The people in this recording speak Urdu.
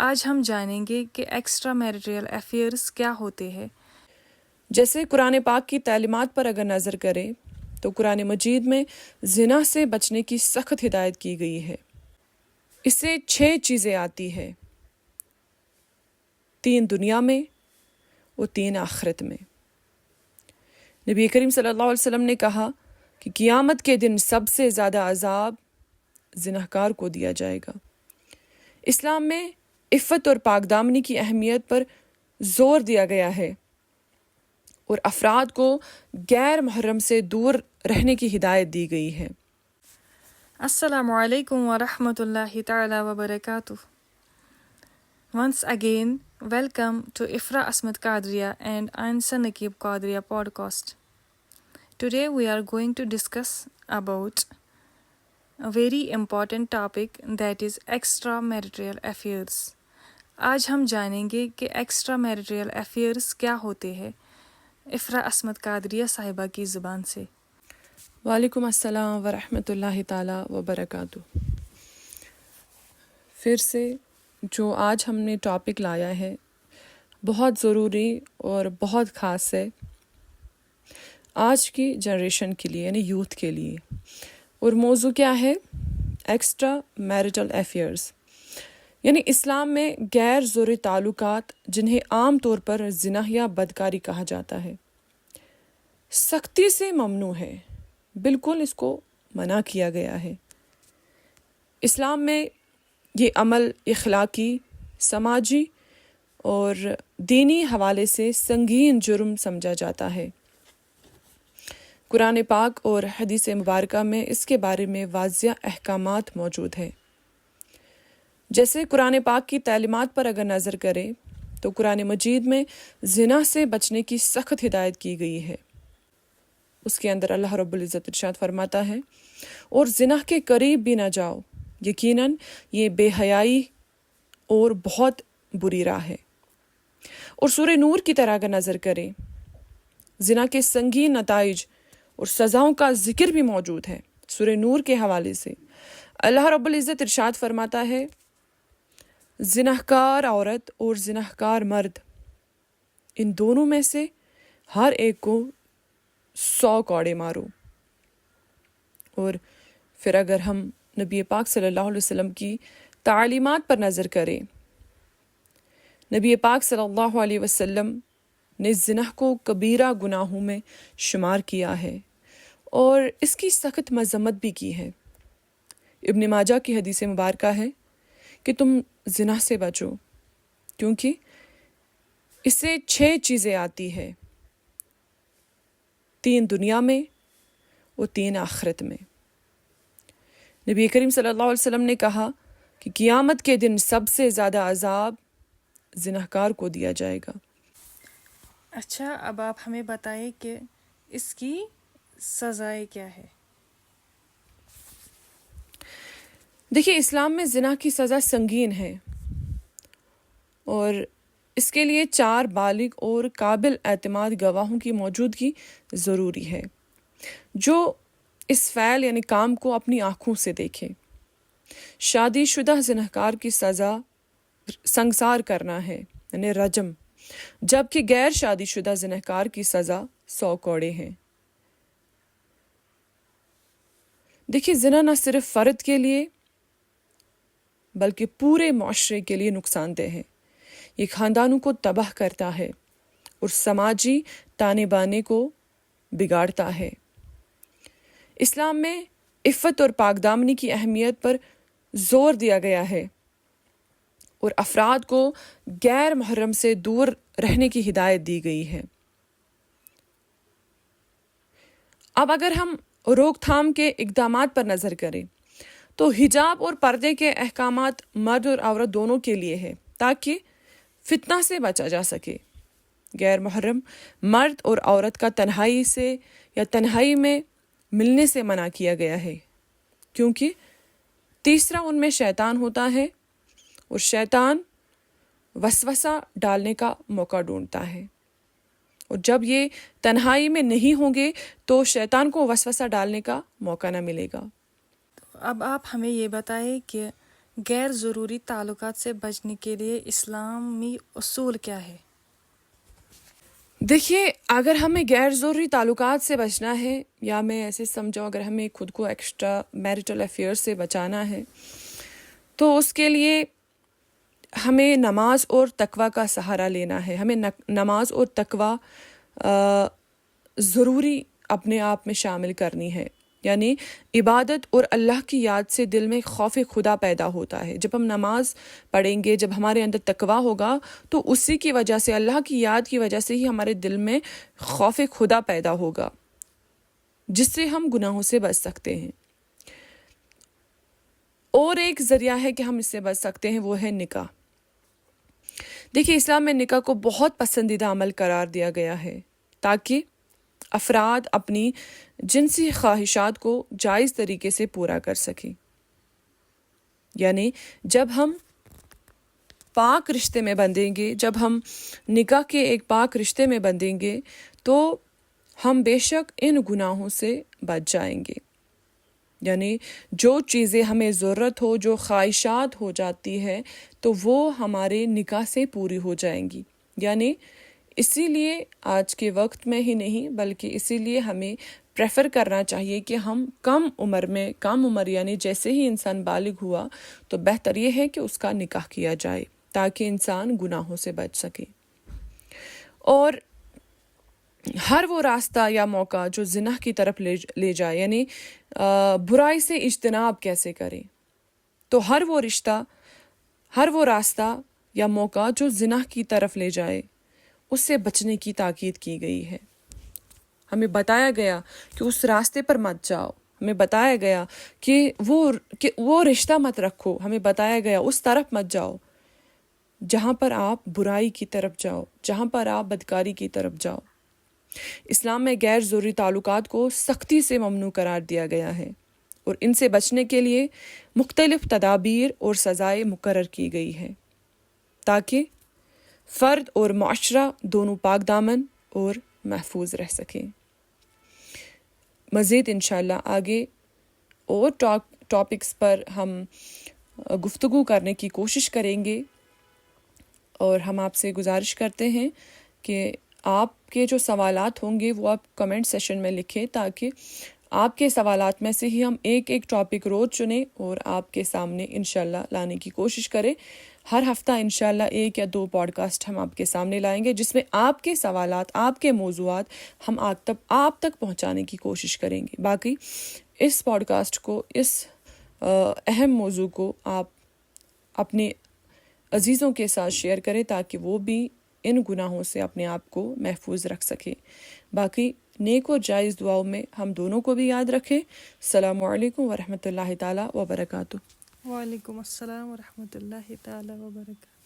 آج ہم جانیں گے کہ ایکسٹرا میریٹل افیئرس کیا ہوتے ہیں۔ جیسے قرآن پاک کی تعلیمات پر اگر نظر کریں تو قرآن مجید میں زنا سے بچنے کی سخت ہدایت کی گئی ہے۔ اس سے 6 چیزیں آتی ہے، 3 دنیا میں اور 3 آخرت میں۔ نبی کریم صلی اللہ علیہ وسلم نے کہا کہ قیامت کے دن سب سے زیادہ عذاب زناکار کو دیا جائے گا۔ اسلام میں عفت اور پاک دامنی کی اہمیت پر زور دیا گیا ہے اور افراد کو غیر محرم سے دور رہنے کی ہدایت دی گئی ہے۔ السلام علیکم ورحمۃ اللہ تعالی وبرکاتہ۔ Once again, welcome to Ifra Asmat Qadriya and Ansa Nakib Qadriya podcast. Today we are going to discuss about a very important topic, that is extramarital affairs. آج ہم جانیں گے کہ ایکسٹرا میریٹل افیئرس کیا ہوتے ہیں، افرا عصمت قادریہ صاحبہ کی زبان سے۔ وعلیکم السلام ورحمۃ اللہ تعالی وبرکاتہ۔ پھر سے جو آج ہم نے ٹاپک لایا ہے بہت ضروری اور بہت خاص ہے آج کی جنریشن کے لیے، یعنی یوتھ کے لیے، اور موضوع کیا ہے؟ ایکسٹرا میریٹل افیئرس، یعنی اسلام میں غیر زوری تعلقات جنہیں عام طور پر زنا یا بدکاری کہا جاتا ہے، سختی سے ممنوع ہے، بالکل اس کو منع کیا گیا ہے۔ اسلام میں یہ عمل اخلاقی، سماجی اور دینی حوالے سے سنگین جرم سمجھا جاتا ہے۔ قرآن پاک اور حدیث مبارکہ میں اس کے بارے میں واضح احکامات موجود ہیں۔ جیسے قرآن پاک کی تعلیمات پر اگر نظر کریں تو قرآن مجید میں زنا سے بچنے کی سخت ہدایت کی گئی ہے۔ اس کے اندر اللہ رب العزت ارشاد فرماتا ہے، اور زنا کے قریب بھی نہ جاؤ، یقیناً یہ بے حیائی اور بہت بری راہ ہے۔ اور سورہ نور کی طرح اگر نظر کریں، زنا کے سنگین نتائج اور سزاؤں کا ذکر بھی موجود ہے۔ سورہ نور کے حوالے سے اللہ رب العزت ارشاد فرماتا ہے، زناکار عورت اور زناکار مرد، ان دونوں میں سے ہر ایک کو 100 کوڑے مارو۔ اور پھر اگر ہم نبی پاک صلی اللہ علیہ وسلم کی تعلیمات پر نظر کریں، نبی پاک صلی اللہ علیہ وسلم نے زنا کو کبیرہ گناہوں میں شمار کیا ہے اور اس کی سخت مذمت بھی کی ہے۔ ابن ماجہ کی حدیث مبارکہ ہے کہ تم زنا سے بچو، کیونکہ اس سے 6 چیزیں آتی ہے، 3 دنیا میں اور 3 آخرت میں۔ نبی کریم صلی اللہ علیہ وسلم نے کہا کہ قیامت کے دن سب سے زیادہ عذاب زناکار کو دیا جائے گا۔ اچھا، اب آپ ہمیں بتائیں کہ اس کی سزائیں کیا ہے؟ دیکھیے، اسلام میں زنا کی سزا سنگین ہے اور اس کے لیے 4 بالغ اور قابل اعتماد گواہوں کی موجودگی ضروری ہے جو اس فعل یعنی کام کو اپنی آنکھوں سے دیکھیں۔ شادی شدہ زناکار کی سزا سنگسار کرنا ہے، یعنی رجم، جبکہ غیر شادی شدہ زناکار کی سزا 100 کوڑے ہیں۔ دیکھیے، زنا نہ صرف فرد کے لیے بلکہ پورے معاشرے کے لیے نقصان دہ ہے۔ یہ خاندانوں کو تباہ کرتا ہے اور سماجی تانے بانے کو بگاڑتا ہے۔ اسلام میں عفت اور پاک دامنی کی اہمیت پر زور دیا گیا ہے اور افراد کو غیر محرم سے دور رہنے کی ہدایت دی گئی ہے۔ اب اگر ہم روک تھام کے اقدامات پر نظر کریں تو حجاب اور پردے کے احکامات مرد اور عورت دونوں کے لیے ہے تاکہ فتنہ سے بچا جا سکے۔ غیر محرم مرد اور عورت کا تنہائی سے یا تنہائی میں ملنے سے منع کیا گیا ہے، کیونکہ تیسرا ان میں شیطان ہوتا ہے اور شیطان وسوسہ ڈالنے کا موقع ڈھونڈتا ہے، اور جب یہ تنہائی میں نہیں ہوں گے تو شیطان کو وسوسہ ڈالنے کا موقع نہ ملے گا۔ اب آپ ہمیں یہ بتائیں کہ غیر ضروری تعلقات سے بچنے کے لیے اسلامی اصول کیا ہے؟ دیکھیے، اگر ہمیں غیر ضروری تعلقات سے بچنا ہے، یا میں ایسے سمجھاؤں اگر ہمیں خود کو ایکسٹرا میرٹل افیئر سے بچانا ہے، تو اس کے لیے ہمیں نماز اور تقوی کا سہارا لینا ہے. ہمیں نماز اور تقوی ضروری اپنے آپ میں شامل کرنی ہے. یعنی عبادت اور اللہ کی یاد سے دل میں خوف خدا پیدا ہوتا ہے. جب ہم نماز پڑھیں گے، جب ہمارے اندر تقوی ہوگا، تو اسی کی وجہ سے، اللہ کی یاد کی وجہ سے ہی ہمارے دل میں خوف خدا پیدا ہوگا، جس سے ہم گناہوں سے بچ سکتے ہیں. اور ایک ذریعہ ہے کہ ہم اس سے بچ سکتے ہیں، وہ ہے نکاح. دیکھیے، اسلام میں نکاح کو بہت پسندیدہ عمل قرار دیا گیا ہے تاکہ افراد اپنی جنسی خواہشات کو جائز طریقے سے پورا کر سکیں. یعنی جب ہم پاک رشتے میں بندھیں گے، جب ہم نکاح کے ایک پاک رشتے میں بندھیں گے، تو ہم بے شک ان گناہوں سے بچ جائیں گے. یعنی جو چیزیں ہمیں ضرورت ہو، جو خواہشات ہو جاتی ہے، تو وہ ہمارے نکاح سے پوری ہو جائیں گی. یعنی اسی لیے آج کے وقت میں ہی نہیں، بلکہ اسی لیے ہمیں پریفر کرنا چاہیے کہ ہم کم عمر یعنی جیسے ہی انسان بالغ ہوا، تو بہتر یہ ہے کہ اس کا نکاح کیا جائے تاکہ انسان گناہوں سے بچ سکے. اور ہر وہ راستہ یا موقع جو زنا کی طرف لے جائے، یعنی برائی سے اجتناب کیسے کریں، تو ہر وہ راستہ یا موقع جو زنا کی طرف لے جائے، اس سے بچنے کی تاکید کی گئی ہے. ہمیں بتایا گیا کہ اس راستے پر مت جاؤ، ہمیں بتایا گیا کہ وہ رشتہ مت رکھو، ہمیں بتایا گیا اس طرف مت جاؤ جہاں پر آپ برائی کی طرف جاؤ، جہاں پر آپ بدکاری کی طرف جاؤ. اسلام میں غیر ضروری تعلقات کو سختی سے ممنوع قرار دیا گیا ہے، اور ان سے بچنے کے لیے مختلف تدابیر اور سزائیں مقرر کی گئی ہیں تاکہ فرد اور معاشرہ دونوں پاک دامن اور محفوظ رہ سکیں. مزید انشاءاللہ آگے اور ٹاپکس پر ہم گفتگو کرنے کی کوشش کریں گے، اور ہم آپ سے گزارش کرتے ہیں کہ آپ کے جو سوالات ہوں گے وہ آپ کمنٹ سیشن میں لکھیں، تاکہ آپ کے سوالات میں سے ہی ہم ایک ٹاپک روز چنیں اور آپ کے سامنے انشاءاللہ لانے کی کوشش کریں. ہر ہفتہ انشاءاللہ 1 یا 2 پوڈ کاسٹ ہم آپ کے سامنے لائیں گے، جس میں آپ کے سوالات، آپ کے موضوعات ہم آپ تک پہنچانے کی کوشش کریں گے. باقی اس پوڈ کاسٹ کو، اس اہم موضوع کو آپ اپنے عزیزوں کے ساتھ شیئر کریں تاکہ وہ بھی ان گناہوں سے اپنے آپ کو محفوظ رکھ سکیں. باقی نیک اور جائز دعاؤں میں ہم دونوں کو بھی یاد رکھیں. السلام علیکم ورحمۃ اللہ تعالیٰ وبرکاتہ. وعلیکم السلام ورحمۃ اللہ تعالیٰ وبرکاتہ.